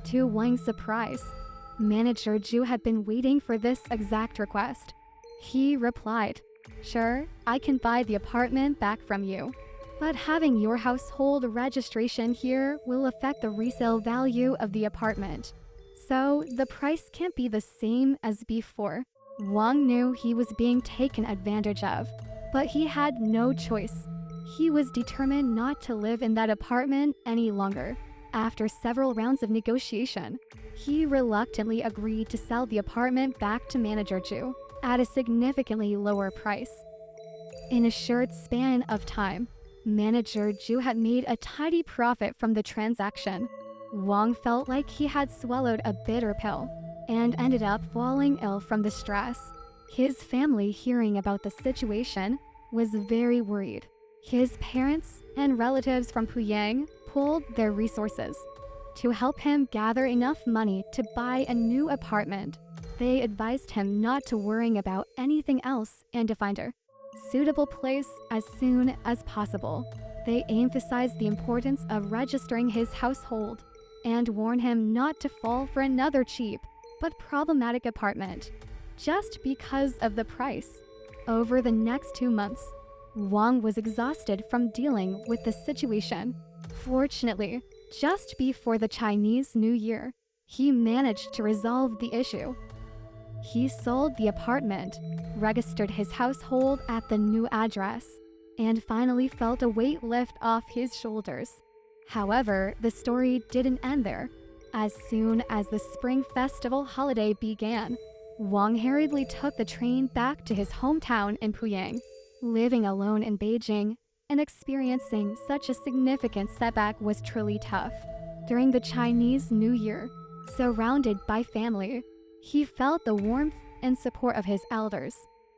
To Wang's surprise, manager Zhu had been waiting for this exact request. He replied, "Sure, I can buy the apartment back from you. But having your household registration here will affect the resale value of the apartment. So the price can't be the same as before." Wang knew he was being taken advantage of, but he had no choice. He was determined not to live in that apartment any longer. After several rounds of negotiation, he reluctantly agreed to sell the apartment back to manager Zhu at a significantly lower price. In a short span of time, manager Zhu had made a tidy profit from the transaction. Wang felt like he had swallowed a bitter pill and ended up falling ill from the stress. His family, hearing about the situation, was very worried. His parents and relatives from Puyang pooled their resources to help him gather enough money to buy a new apartment. They advised him not to worry about anything else and to find a suitable place as soon as possible. They emphasized the importance of registering his household and warned him not to fall for another cheap but problematic apartment just because of the price. Over the next 2 months, Wang was exhausted from dealing with the situation. Fortunately, just before the Chinese New Year, he managed to resolve the issue. He sold the apartment, registered his household at the new address, and finally felt a weight lift off his shoulders. However, the story didn't end there. As soon as the Spring Festival holiday began, Wang hurriedly took the train back to his hometown in Puyang. Living alone in Beijing and experiencing such a significant setback was truly tough. During the Chinese New Year, surrounded by family, he felt the warmth and support of his elders.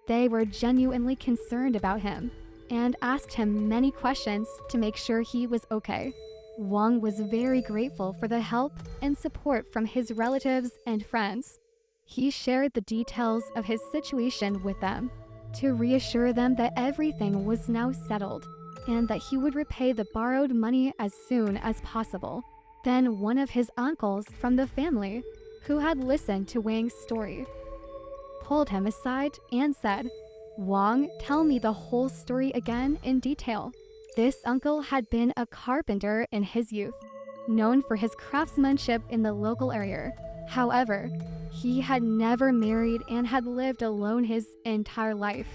They were genuinely concerned about him and asked him many questions to make sure he was okay. Wang was very grateful for the help and support from his relatives and friends. He shared the details of his situation with them to reassure them that everything was now settled and that he would repay the borrowed money as soon as possible. Then one of his uncles from the family, who had listened to Wang's story, pulled him aside and said, "Wang, tell me the whole story again in detail." This uncle had been a carpenter in his youth, known for his craftsmanship in the local area. However, he had never married and had lived alone his entire life.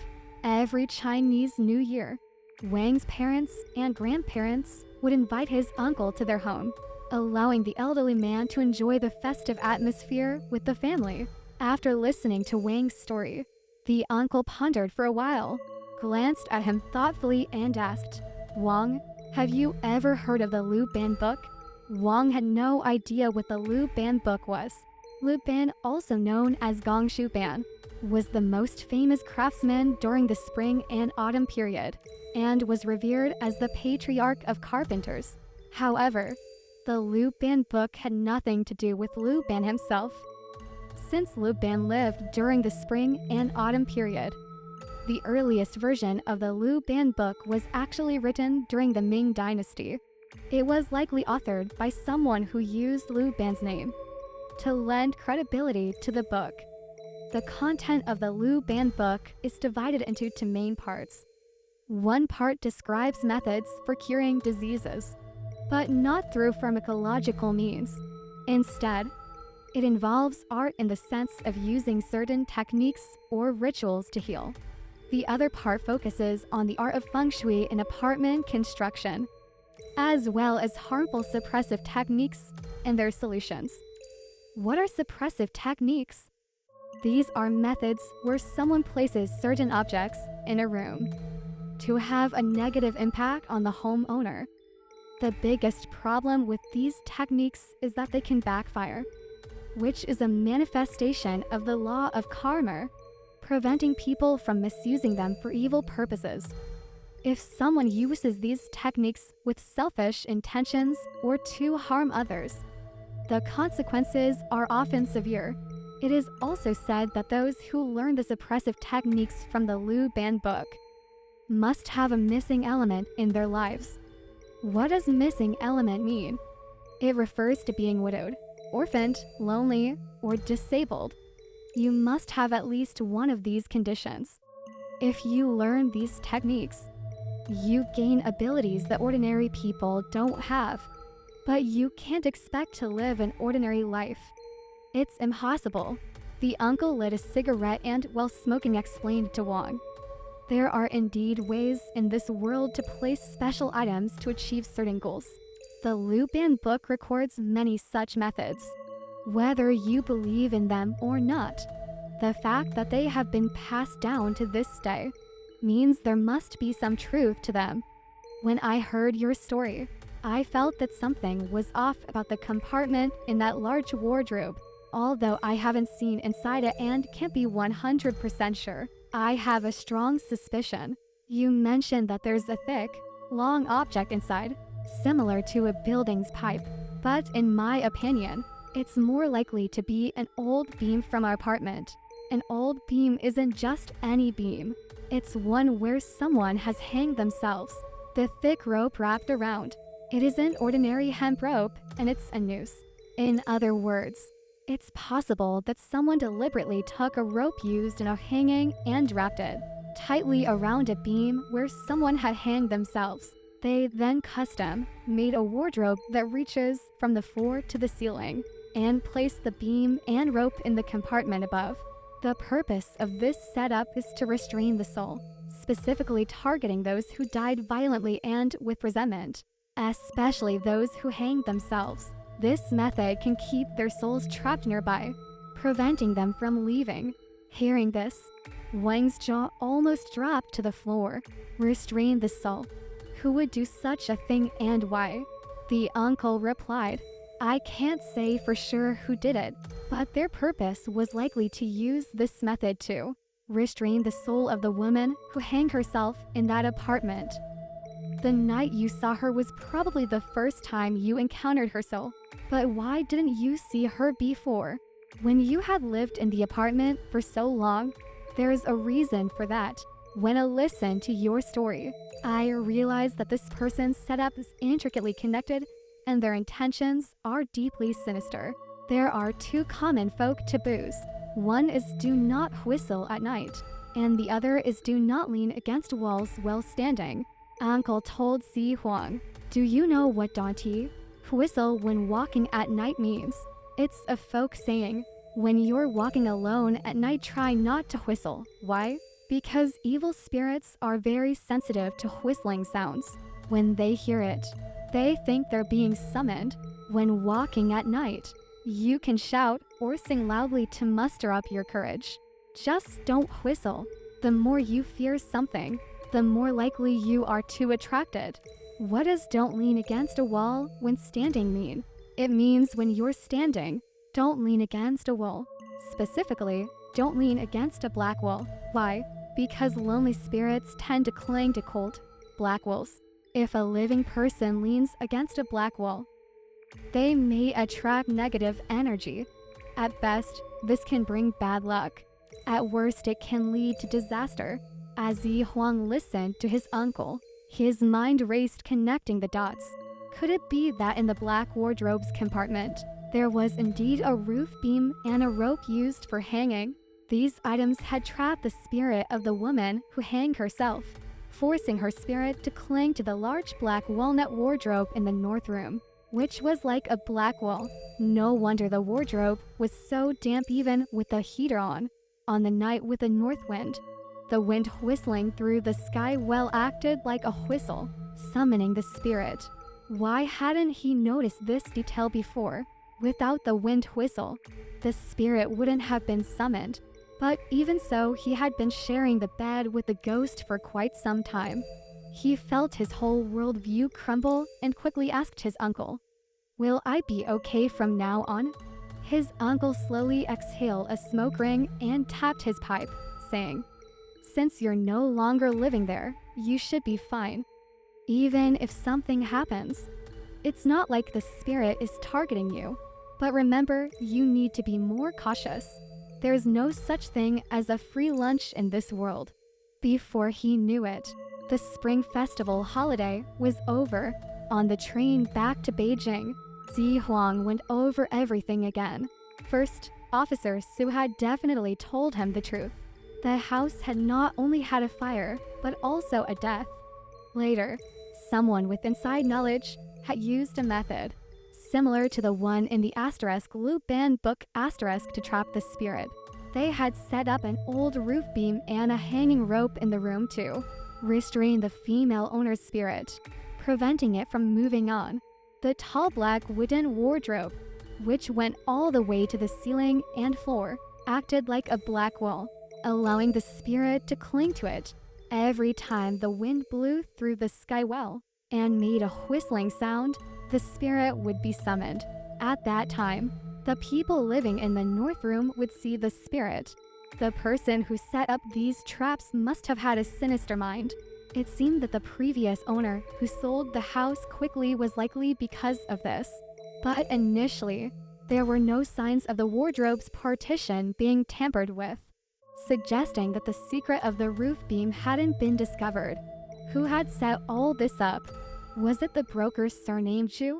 Every Chinese New Year, Wang's parents and grandparents would invite his uncle to their home, allowing the elderly man to enjoy the festive atmosphere with the family. After listening to Wang's story, the uncle pondered for a while, glanced at him thoughtfully and asked, "Wang, have you ever heard of the Lu Ban book?" Wang had no idea what the Lu Ban book was. Lu Ban, also known as Gong Shu Ban, was the most famous craftsman during the spring and autumn period, and was revered as the patriarch of carpenters. However, the Lu Ban book had nothing to do with Lu Ban himself. Since Lu Ban lived during the spring and autumn period, the earliest version of the Lu Ban book was actually written during the Ming Dynasty. It was likely authored by someone who used Lu Ban's name to lend credibility to the book. The content of the Lu Ban book is divided into two main parts. One part describes methods for curing diseases, but not through pharmacological means. Instead, it involves art in the sense of using certain techniques or rituals to heal. The other part focuses on the art of feng shui in apartment construction, as well as harmful suppressive techniques and their solutions. What are suppressive techniques? These are methods where someone places certain objects in a room to have a negative impact on the homeowner. The biggest problem with these techniques is that they can backfire, which is a manifestation of the law of karma, preventing people from misusing them for evil purposes. If someone uses these techniques with selfish intentions or to harm others, the consequences are often severe. It is also said that those who learn the suppressive techniques from the Lu Ban book must have a missing element in their lives. What does missing element mean? It refers to being widowed. orphaned, lonely, or disabled. You must have at least one of these conditions. If you learn these techniques, you gain abilities that ordinary people don't have. But you can't expect to live an ordinary life. It's impossible. The uncle lit a cigarette and, while smoking, explained to Wang. There are indeed ways in this world to place special items to achieve certain goals. The Lu Ban book records many such methods. Whether you believe in them or not, the fact that they have been passed down to this day means there must be some truth to them. When I heard your story, I felt that something was off about the compartment in that large wardrobe. Although I haven't seen inside it and can't be 100% sure, I have a strong suspicion. You mentioned that there's a thick, long object inside, similar to a building's pipe. But in my opinion, it's more likely to be an old beam from our apartment. An old beam isn't just any beam. It's one where someone has hanged themselves, the thick rope wrapped around. It isn't ordinary hemp rope, and it's a noose. In other words, it's possible that someone deliberately took a rope used in a hanging and wrapped it tightly around a beam where someone had hanged themselves. They then custom made a wardrobe that reaches from the floor to the ceiling and placed the beam and rope in the compartment above. The purpose of this setup is to restrain the soul, specifically targeting those who died violently and with resentment, especially those who hanged themselves. This method can keep their souls trapped nearby, preventing them from leaving. Hearing this, Wang's jaw almost dropped to the floor. Restrain the soul. Who would do such a thing and why? The uncle replied, I can't say for sure who did it, but their purpose was likely to use this method to restrain the soul of the woman who hanged herself in that apartment. The night you saw her was probably the first time you encountered her soul. But why didn't you see her before? When you had lived in the apartment for so long, there's a reason for that. When I listened to your story, I realized that this person's setup is intricately connected and their intentions are deeply sinister. There are two common folk taboos. One is do not whistle at night, and the other is do not lean against walls while standing. Uncle told Si Huang, do you know what Danti, whistle when walking at night means? It's a folk saying. When you're walking alone at night, try not to whistle. Why? Because evil spirits are very sensitive to whistling sounds. When they hear it, they think they're being summoned. When walking at night, you can shout or sing loudly to muster up your courage. Just don't whistle. The more you fear something, the more likely you are to attract it. What does don't lean against a wall when standing mean? It means when you're standing, don't lean against a wall. Specifically, don't lean against a black wall. Why? Because lonely spirits tend to cling to cold, black walls. If a living person leans against a black wall, they may attract negative energy. At best, this can bring bad luck. At worst, it can lead to disaster. As Yi Huang listened to his uncle, his mind raced, connecting the dots. Could it be that in the black wardrobe's compartment, there was indeed a roof beam and a rope used for hanging? These items had trapped the spirit of the woman who hanged herself, forcing her spirit to cling to the large black walnut wardrobe in the north room, which was like a black wall. No wonder the wardrobe was so damp even with the heater on the night with the north wind. The wind whistling through the sky well acted like a whistle, summoning the spirit. Why hadn't he noticed this detail before? Without the wind whistle, the spirit wouldn't have been summoned. But even so, he had been sharing the bed with the ghost for quite some time. He felt his whole worldview crumble and quickly asked his uncle, "Will I be okay from now on?" His uncle slowly exhaled a smoke ring and tapped his pipe, saying, "Since you're no longer living there, you should be fine. Even if something happens, it's not like the spirit is targeting you. But remember, you need to be more cautious. There's no such thing as a free lunch in this world." Before he knew it, the Spring Festival holiday was over. On the train back to Beijing, Zi Huang went over everything again. First, Officer Su had definitely told him the truth. The house had not only had a fire, but also a death. Later, someone with inside knowledge had used a method similar to the one in the Asterisk Lu Ban book Asterisk to trap the spirit. They had set up an old roof beam and a hanging rope in the room to restrain the female owner's spirit, preventing it from moving on. The tall black wooden wardrobe, which went all the way to the ceiling and floor, acted like a black wall, allowing the spirit to cling to it every time the wind blew through the sky well and made a whistling sound. The spirit would be summoned. At that time, the people living in the north room would see the spirit. The person who set up these traps must have had a sinister mind. It seemed that the previous owner who sold the house quickly was likely because of this. But initially, there were no signs of the wardrobe's partition being tampered with, suggesting that the secret of the roof beam hadn't been discovered. Who had set all this up? Was it the broker's surname Zhu?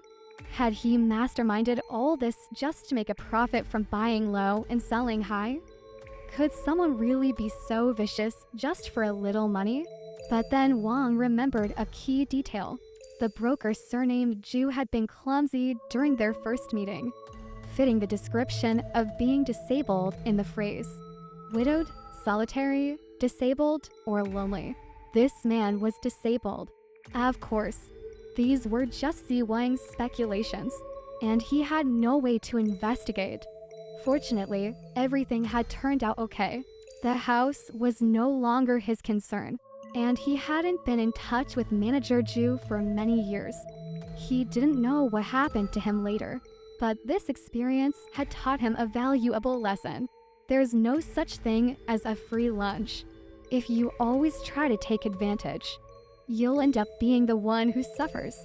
Had he masterminded all this just to make a profit from buying low and selling high? Could someone really be so vicious just for a little money? But then Wang remembered a key detail. The broker's surname Zhu had been clumsy during their first meeting, fitting the description of being disabled in the phrase. Widowed, solitary, disabled, or lonely. This man was disabled. Of course, these were just Zi Wang's speculations, and he had no way to investigate. Fortunately, everything had turned out okay. The house was no longer his concern, and he hadn't been in touch with Manager Zhu for many years. He didn't know what happened to him later, but this experience had taught him a valuable lesson. There's no such thing as a free lunch. If you always try to take advantage, you'll end up being the one who suffers.